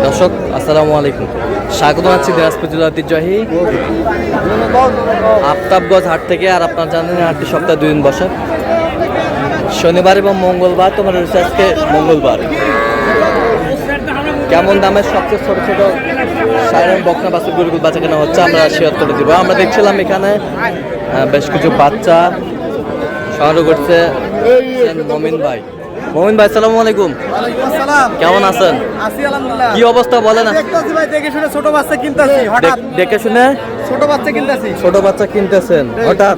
দর্শক আসসালামু আলাইকুম, স্বাগত আছি দিনাজপুর জেলা ঐতিহ্যবাহী আফতাবগঞ্জ হাট থেকে। আর আপনারা জানেন হাটটি সপ্তাহে 2 দিন বসে, শনিবার এবং মঙ্গলবার। তোমার রয়েছে আজকে মঙ্গলবার। কেমন দামের সবচেয়ে ছোট ছোট সাইরেন বকনা বাছুর গরুগুলো বাচ্চা কেনা হচ্ছে আমরা শেয়ার করে দিব। আমরা দেখছিলাম এখানে বেশ কিছু বাচ্চা সংগ্রহ করছে মমিন ভাই। মমিন ভাই আসসালামু আলাইকুম। কেমন আছেন? কি অবস্থা বলেন? দেখে শুনে ছোট বাচ্চা কিনতেছি, হঠাৎ দেখে শুনে ছোট বাচ্চা কিনতেছি। ছোট বাচ্চা কিনতেছেন হঠাৎ?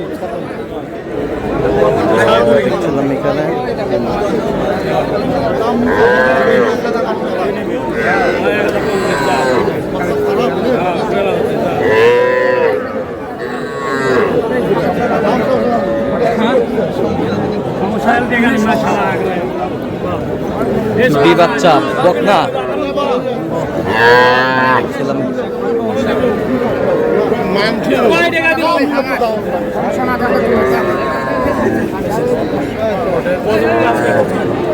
এখানে দুই বাচ্চা বকনা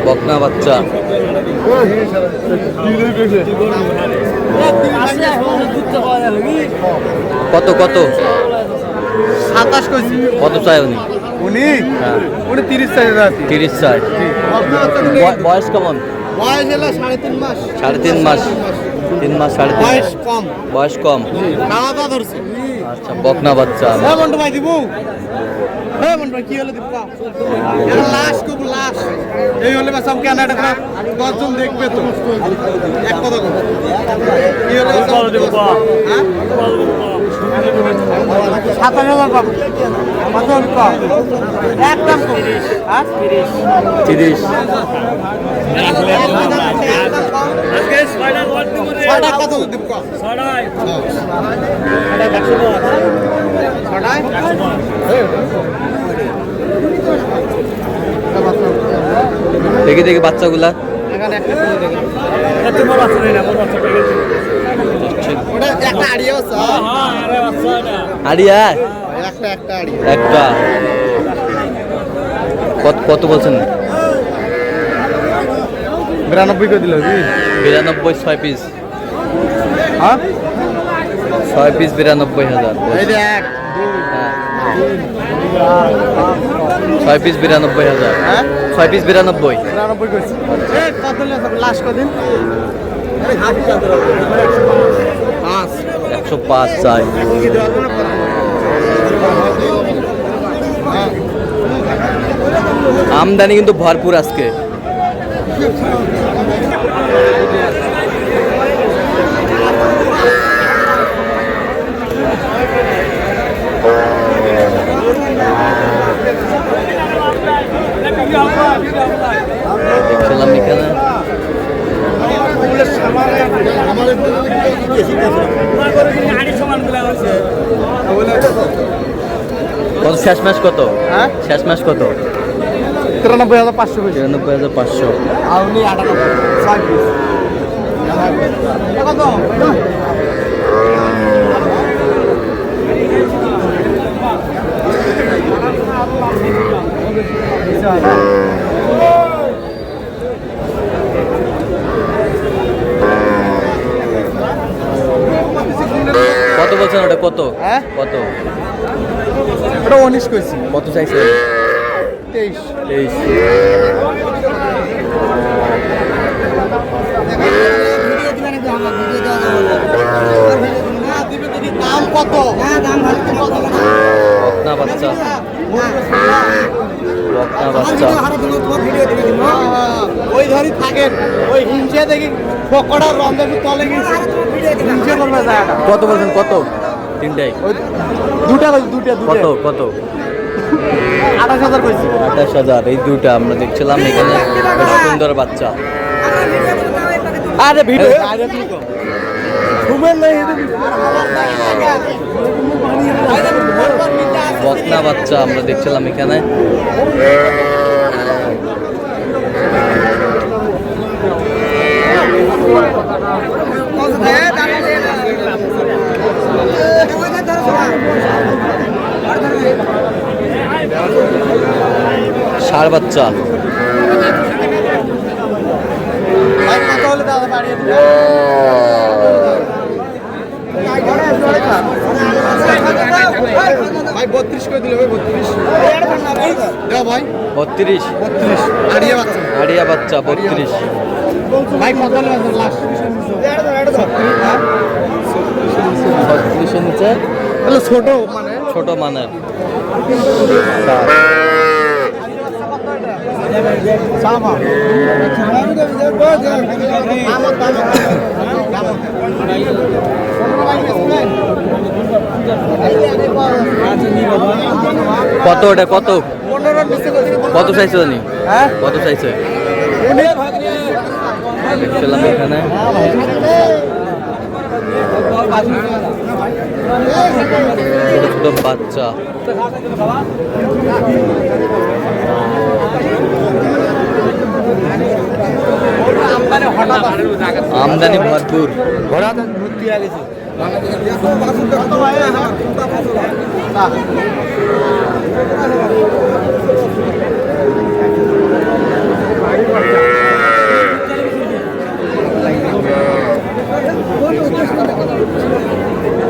বকনা বাচ্চা কত কত? 27 কইছি। কত চাই উনি? উনি হ্যাঁ, উনি 30 চাই। 30 চাই। বয়স কেমন? বয়স হলো 3.5 মাস। 3.5 মাস। 3 মাস 3.5। বয়স কম। বয়স কম। খাওয়া দাওয়া ধরছে। আচ্ছা, বকনা বাচ্চা। হ্যাঁ মন্টু ভাই দিব। হ্যাঁ মন্টু ভাই কি হলো দিব? এটা লাশ খুব লাশ। এই হলে বাস আমকে আনা এটা 10 জন দেখবে তো। এক কথা কো। কি হলো বল দিব বা? হ্যাঁ? 7000 পাবো। কত কম? একদম কম। হ্যাঁ 30। আজকে স্পাইডার ওয়ার্ড দিব রে। 6 টাকা কত দিব? 6 টাকা। এটা 100 টাকা। 6 টাকা। দেখি দেখি বাচ্চাগুলা। এখানে একটা করে দেখি। এটা বড় বাচ্চা নেই না, বড় বাচ্চা পেয়ে গেছে। ওটা একটা আড়িয়া বাচ্চা। হ্যাঁ আরে বাচ্চা এটা। আড়িয়া? একটা আড়িয়া। একটা। কত বলছেন? 92 করে দিল কি? 92 6 পিস। হ্যাঁ 6 পিস 92,000। এই যে 1 2 6 পিস 92,000। হ্যাঁ 6 পিস 92। 92 কইছি। এ কত লাস্ট কদিন? 105 চাই। আমদানি কিন্তু ভরপুর আজকে। দেখছিলাম এখানে কত শেষ ম্যাচ কত? হ্যাঁ শেষ ম্যাচ কত? 93,500 কইছি। 93,500। আউনি 98 6 পিস। কত? কত বলছেন ওটা? কত? হ্যাঁ কত? ওটা 19 কইছি। কত চাইছে? 23। 23। দাম কত? বকনা বাচ্চা। বকনা বাচ্চা। ওই ধরি থাকেন ওই হিংসে দেখি পকোড়া রন্ধে তলে গেছে হিংসে করবে জায়গাটা। কত বলছেন? কত? তিনটাই? ওই দুটা কত কত? 28,000 কইছি। 28,000। এই দুটা আমরা দেখছিলাম এখানে বেশ সুন্দর বাচ্চা। আরে ভিডিও ঘুমের নাই বকনা বাচ্চা আমরা দেখছিলাম এখানে। ষাঁড় বাচ্চা ভাই কত হলে দাদা বাড়িয়ে দিবে? ভাই 32 করে দিলে ভাই 32 দাও ভাই 32 আড়িয়া বাচ্চা আড়িয়া বাচ্চা 32 ভাই কত হলে লাস্ট 36 এর নিচে হলো ছোট মানে ছোট মানের সামা কত ওটা কত 15 নিচে কত চাইছো জানি হ্যাঁ কত চাইছে দেখছিলাম এখানে ছোট ছোট বাচ্চা আমদানি ভরপুর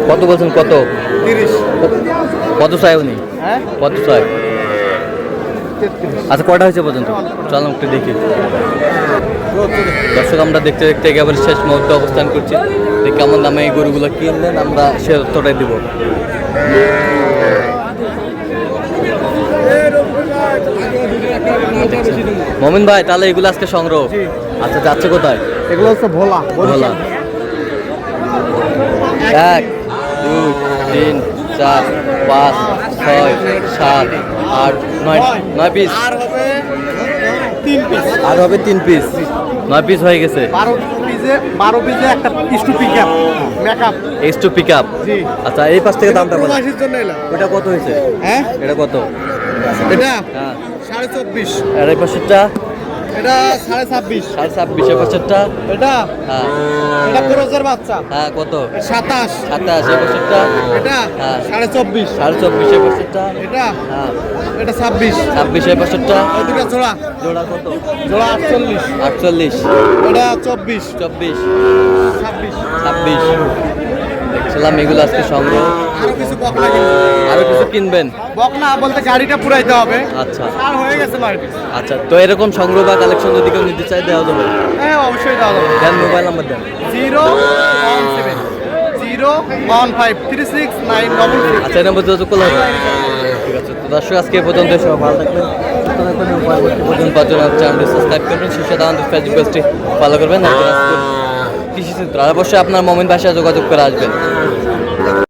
কত বলছেন কত 30 কত চাই উনি হ্যাঁ কত চাই আচ্ছা কটা হয়েছে পর্যন্ত চলো একটু দেখি দর্শক আমরা দেখতে দেখতে একেবারে শেষ মুহূর্তে অবস্থান করছি যে কেমন দামে এই গরুগুলো কিনলেন আমরা সে তথ্যটাই দিব মমিন ভাই তাহলে এগুলো আজকে সংগ্রহ আচ্ছা যাচ্ছে কোথায় এগুলো হচ্ছে ভোলা ভোলা 1 2 3 4 5 6 7 8 9 পিস আর হবে 3 পিস আর হবে 3 পিস 9 পিস হয়ে গেছে 12 পিসে একটা স্টু pickup makeup X to pick up জি আচ্ছা এই পাশ থেকে দামটা বলেন প্রবাসীর জন্য এলাম ওটা কত হয়েছে হ্যাঁ এটা কত এটা হ্যাঁ 24.5 আর এই পাশেরটা এটা 26.5 26.5 এর পাশেরটা এটা হ্যাঁ এটা ক্রোজের বাচ্চা হ্যাঁ কত 27 27 এর পাশেরটা এটা হ্যাঁ 24.5 24.5 এর পাশেরটা এটা হ্যাঁ এটা 26 26 এর পাশেরটা এই দুটো জোড়া জোড়া কত জোড়া 48 48 এটা 24 24 26 26 দেখছিলাম এগুলো আজকে সংগ্রহ আরো কিছু বকনা কিনবো আরো কিছু কিনবেন বকনা বলতে গাড়িটা পুরাইতে হবে আচ্ছা আর হয়ে গেছে মার্কেট আচ্ছা তো এরকম সংগ্রহ বা কালেকশন যদি কেউ নিতে চাই দেওয়া যাবে হ্যাঁ অবশ্যই দেওয়া যাবে দেন মোবাইল নাম্বার দেন 017 আচ্ছা এই নম্বর যোগাযোগ করলে হবে ঠিক আছে তো দর্শক আজকে এই পর্যন্ত সব ভালো থাকবেন সুস্থ থাকবেন এবং পরবর্তী পর্যন্ত পাওয়ার জন্য চ্যানেলটি সাবস্ক্রাইব করবেন শীর্ষে আমাদের ফেসবুক পেজটি ফলো করবেন আর কৃষি চিত্র আর অবশ্যই আপনার মমিন ভাষায় যোগাযোগ করে আসবেন